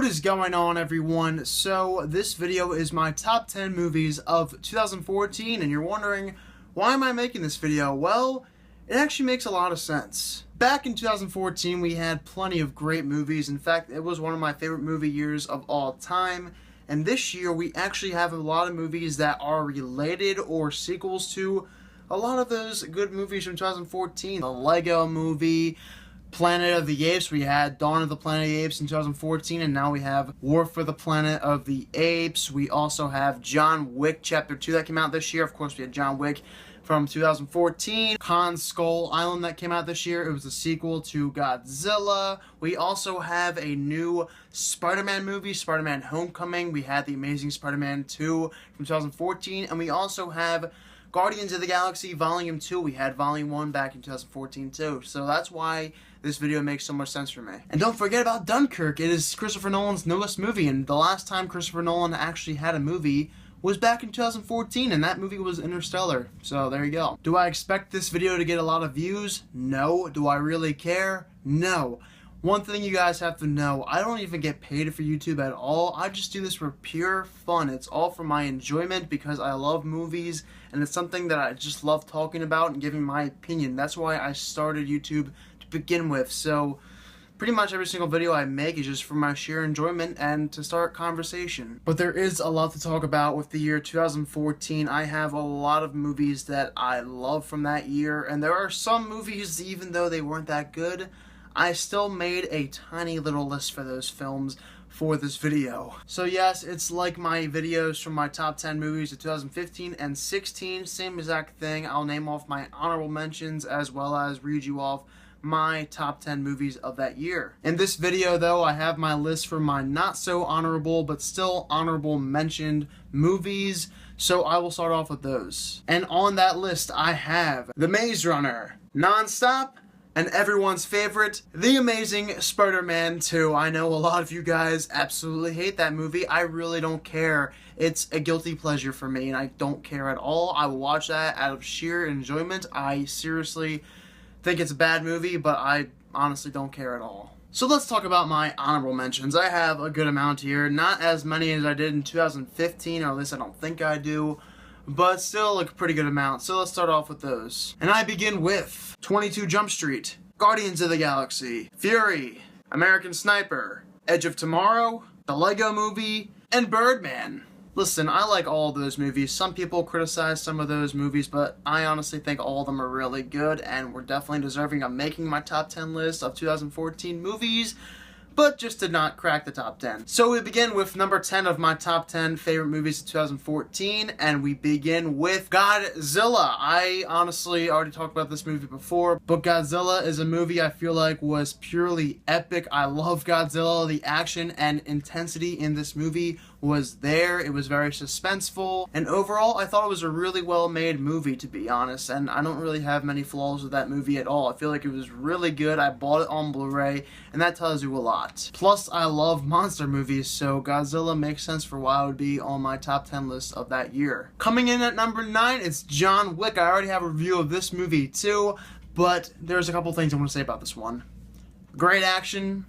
is going on, everyone? So this video is my top 10 movies of 2014, and you're wondering, why am I making this video? Well, it actually makes a lot of sense. Back in 2014, we had plenty of great movies. In fact, it was one of my favorite movie years of all time. And this year, we actually have a lot of movies that are related or sequels to a lot of those good movies from 2014. The Lego Movie, Planet of the Apes. We had Dawn of the Planet of the Apes in 2014, and now we have War for the Planet of the Apes. We also have John Wick Chapter 2 that came out this year. Of course, we had John Wick from 2014. Khan Skull Island that came out this year. It was a sequel to Godzilla. We also have a new Spider-Man movie, Spider-Man Homecoming. We had the Amazing Spider-Man 2 from 2014, and we also have Guardians of the Galaxy Volume 2. We had Volume 1 back in 2014 too. So that's why this video makes so much sense for me. And don't forget about Dunkirk. It is Christopher Nolan's newest movie, and the last time Christopher Nolan actually had a movie was back in 2014, and that movie was Interstellar. So there you go. Do I expect this video to get a lot of views? No. Do I really care? No. One thing you guys have to know, I don't even get paid for YouTube at all. I just do this for pure fun. It's all for my enjoyment because I love movies, and it's something that I just love talking about and giving my opinion. That's why I started YouTube to begin with. So pretty much every single video I make is just for my sheer enjoyment and to start conversation. But there is a lot to talk about with the year 2014. I have a lot of movies that I love from that year, and there are some movies, even though they weren't that good, I still made a tiny little list for those films for this video. So yes, it's like my videos from my top 10 movies of 2015 and 16, same exact thing. I'll name off my honorable mentions as well as read you off my top 10 movies of that year. In this video though, I have my list for my not so honorable but still honorable mentioned movies, so I will start off with those. And on that list I have The Maze Runner, Nonstop, and everyone's favorite, The Amazing Spider-Man 2. I know a lot of you guys absolutely hate that movie. I really don't care. It's a guilty pleasure for me, and I don't care at all. I will watch that out of sheer enjoyment. I seriously think it's a bad movie, but I honestly don't care at all. So let's talk about my honorable mentions. I have a good amount here. Not as many as I did in 2015, or at least I don't think I do, but still a pretty good amount. So let's start off with those. And I begin with 22 Jump Street, Guardians of the Galaxy, Fury, American Sniper, Edge of Tomorrow, The Lego Movie, and Birdman. Listen, I like all of those movies. Some people criticize some of those movies, but I honestly think all of them are really good and were definitely deserving of making my top 10 list of 2014 movies, but just did not crack the top 10. So we begin with number 10 of my top 10 favorite movies of 2014, and we begin with Godzilla. I honestly already talked about this movie before, but Godzilla is a movie I feel like was purely epic. I love Godzilla. The action and intensity in this movie was there. It was very suspenseful, and overall I thought it was a really well made movie, to be honest, and I don't really have many flaws with that movie at all. I feel like it was really good. I bought it on Blu-ray, and that tells you a lot. Plus I love monster movies, so Godzilla makes sense for why it would be on my top 10 list of that year. Coming in at number 9, it's John Wick. I already have a review of this movie too, but there's a couple things I want to say about this one. Great action,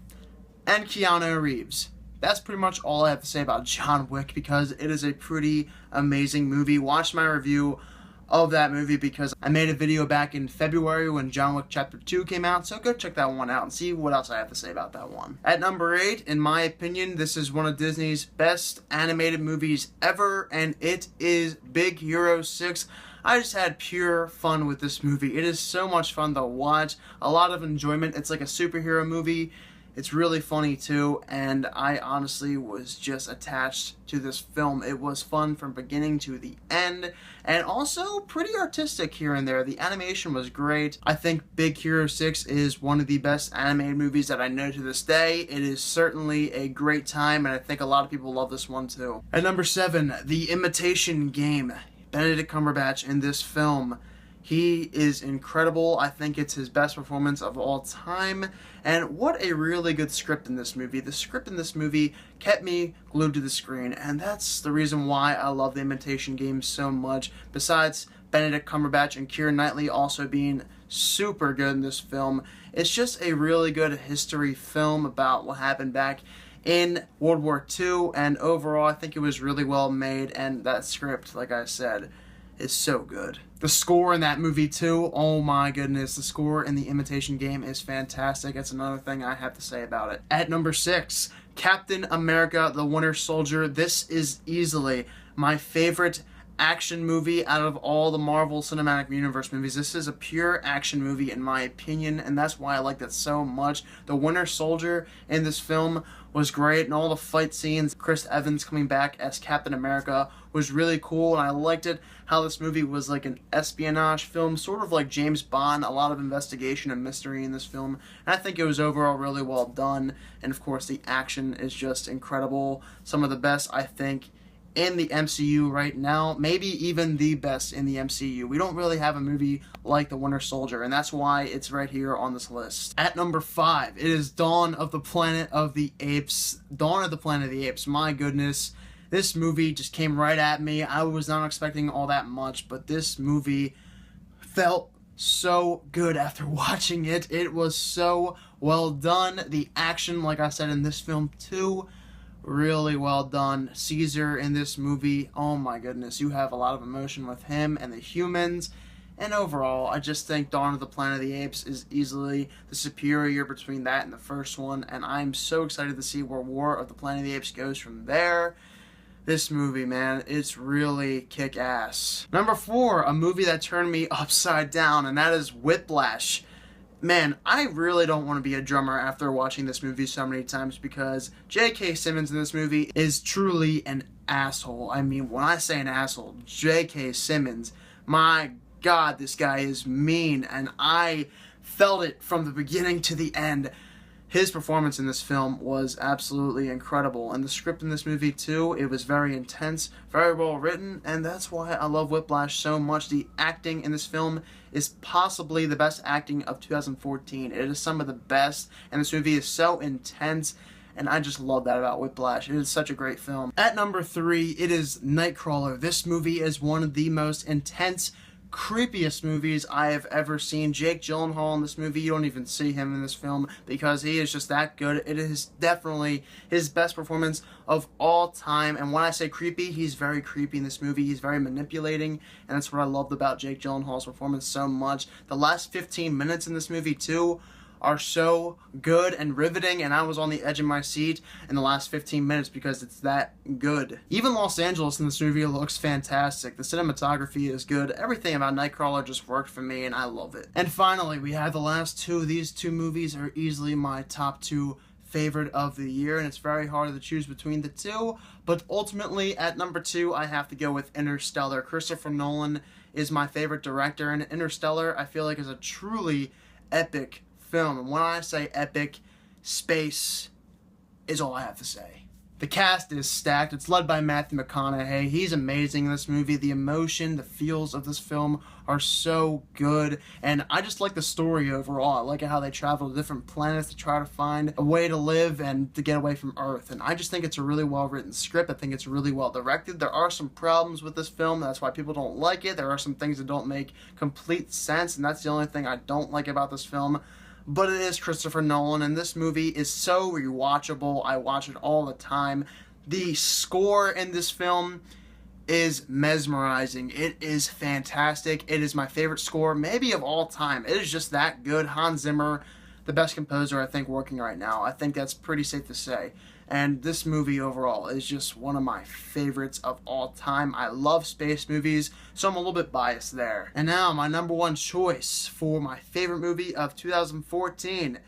and Keanu Reeves. That's pretty much all I have to say about John Wick, because it is a pretty amazing movie. Watch my review of that movie because I made a video back in February when John Wick Chapter 2 came out, so go check that one out and see what else I have to say about that one. At number 8, in my opinion, this is one of Disney's best animated movies ever, and it is Big Hero 6. I just had pure fun with this movie. It is so much fun to watch, a lot of enjoyment. It's like a superhero movie. It's really funny too, and I honestly was just attached to this film. It was fun from beginning to the end, and also pretty artistic here and there. The animation was great. I think Big Hero 6 is one of the best animated movies that I know to this day. It is certainly a great time, and I think a lot of people love this one too. At number 7, The Imitation Game. Benedict Cumberbatch in this film. He is incredible. I think it's his best performance of all time. And what a really good script in this movie. The script in this movie kept me glued to the screen, and that's the reason why I love The Imitation Game so much. Besides Benedict Cumberbatch and Keira Knightley also being super good in this film, it's just a really good history film about what happened back in World War II, and overall I think it was really well made, and that script, like I said, is so good. The score in that movie too, oh my goodness, the score in the Imitation Game is fantastic. That's another thing I have to say about it. At number 6, Captain America: The Winter Soldier. This is easily my favorite action movie out of all the Marvel Cinematic Universe movies. This is a pure action movie in my opinion, and that's why I liked it so much. The Winter Soldier in this film was great, and all the fight scenes, Chris Evans coming back as Captain America was really cool, and I liked it how this movie was like an espionage film, sort of like James Bond, a lot of investigation and mystery in this film, and I think it was overall really well done, and of course the action is just incredible. Some of the best, I think, in the MCU right now, maybe even the best in the MCU. We don't really have a movie like The Winter Soldier, and that's why it's right here on this list. At number 5, it is Dawn of the Planet of the Apes. Dawn of the Planet of the Apes, my goodness. This movie just came right at me. I was not expecting all that much, but this movie felt so good after watching it. It was so well done. The action, like I said in this film too, really well done. Caesar in this movie, oh my goodness, you have a lot of emotion with him and the humans, and overall I just think Dawn of the Planet of the Apes is easily the superior between that and the first one, and I'm so excited to see where War of the Planet of the Apes goes from there. This movie, man, it's really kick-ass. Number 4, a movie that turned me upside down, and that is Whiplash. Man, I really don't want to be a drummer after watching this movie so many times, because J.K. Simmons in this movie is truly an asshole. I mean, when I say an asshole, J.K. Simmons, my God, this guy is mean, and I felt it from the beginning to the end. His performance in this film was absolutely incredible, and the script in this movie too, it was very intense, very well written, and that's why I love Whiplash so much. The acting in this film is possibly the best acting of 2014. It is some of the best, and this movie is so intense, and I just love that about Whiplash. It is such a great film. At number 3, it is Nightcrawler. This movie is one of the most intense, creepiest movies I have ever seen. Jake Gyllenhaal in this movie, you don't even see him in this film because he is just that good. It is definitely his best performance of all time, and when I say creepy, he's very creepy in this movie. He's very manipulating, and that's what I loved about Jake Gyllenhaal's performance so much. The last 15 minutes in this movie too are so good and riveting, and I was on the edge of my seat in the last 15 minutes because it's that good. Even Los Angeles in this movie looks fantastic. The cinematography is good. Everything about Nightcrawler just worked for me, and I love it. And finally, we have the last two. These two movies are easily my top 2 favorite of the year, and it's very hard to choose between the two, but ultimately at number 2 I have to go with Interstellar. Christopher Nolan is my favorite director, and Interstellar I feel like is a truly epic film, and when I say epic, space is all I have to say. The cast is stacked. It's led by Matthew McConaughey. He's amazing in this movie. The emotion, the feels of this film are so good, and I just like the story overall. I like how they travel to different planets to try to find a way to live and to get away from Earth, and I just think it's a really well written script. I think it's really well directed. There are some problems with this film, that's why people don't like it. There are some things that don't make complete sense, and that's the only thing I don't like about this film. But it is Christopher Nolan, and this movie is so rewatchable. I watch it all the time. The score in this film is mesmerizing. It is fantastic. It is my favorite score, maybe of all time. It is just that good. Hans Zimmer, the best composer I think working right now. I think that's pretty safe to say. And this movie overall is just one of my favorites of all time. I love space movies, so I'm a little bit biased there. And now my number 1 choice for my favorite movie of 2014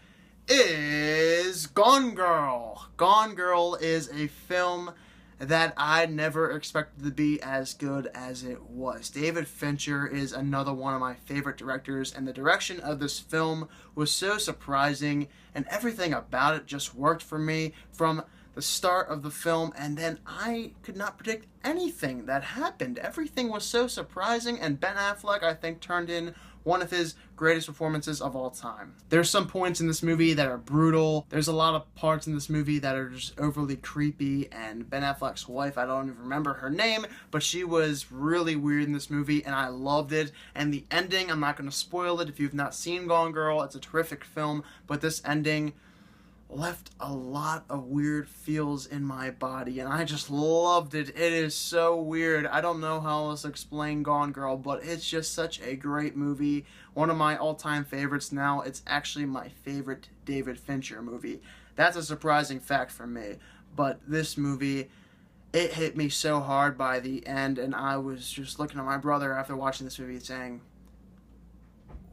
is Gone Girl. Gone Girl is a film that I never expected to be as good as it was. David Fincher is another one of my favorite directors, and the direction of this film was so surprising, and everything about it just worked for me from the start of the film, and then I could not predict anything that happened. Everything was so surprising, and Ben Affleck, I think, turned in one of his greatest performances of all time. There's some points in this movie that are brutal. There's a lot of parts in this movie that are just overly creepy, and Ben Affleck's wife, I don't even remember her name, but she was really weird in this movie, and I loved it. And the ending, I'm not going to spoil it if you've not seen Gone Girl. It's a terrific film, but this ending, left a lot of weird feels in my body, and I just loved it. It is so weird. I don't know how else to explain Gone Girl, but it's just such a great movie. One of my all-time favorites now. It's actually my favorite David Fincher movie. That's a surprising fact for me, but this movie, it hit me so hard by the end, and I was just looking at my brother after watching this movie saying,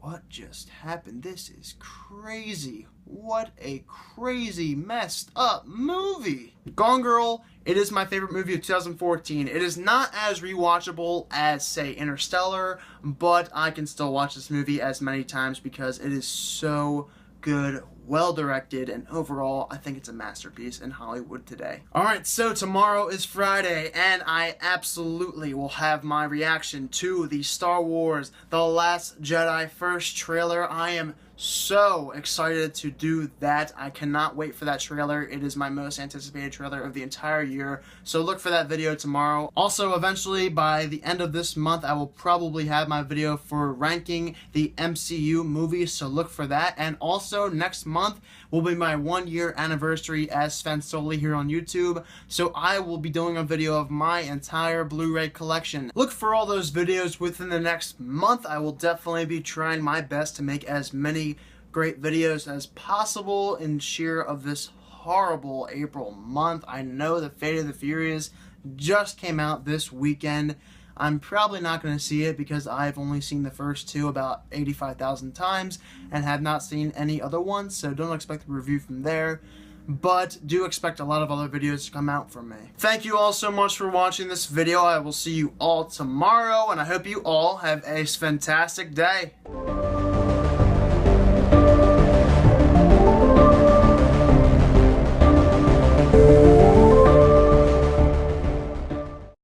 what just happened? This is crazy. What a crazy, messed up movie. Gone Girl, it is my favorite movie of 2014. It is not as rewatchable as, say, Interstellar, but I can still watch this movie as many times because it is so good, well directed, and overall, I think it's a masterpiece in Hollywood today. Alright, so tomorrow is Friday, and I absolutely will have my reaction to the Star Wars The Last Jedi first trailer. I am so excited to do that. I cannot wait for that trailer. It is my most anticipated trailer of the entire year, so look for that video tomorrow. Also, eventually, by the end of this month, I will probably have my video for ranking the MCU movies, so look for that. And also, next month will be my 1-year anniversary as SvenSulley here on YouTube, so I will be doing a video of my entire Blu-ray collection. Look for all those videos within the next month. I will definitely be trying my best to make as many great videos as possible in cheer of this horrible April month. I know the Fate of the Furious just came out this weekend. I'm probably not going to see it because I've only seen the first two about 85,000 times and have not seen any other ones, so don't expect a review from there. But do expect a lot of other videos to come out from me. Thank you all so much for watching this video. I will see you all tomorrow, and I hope you all have a fantastic day.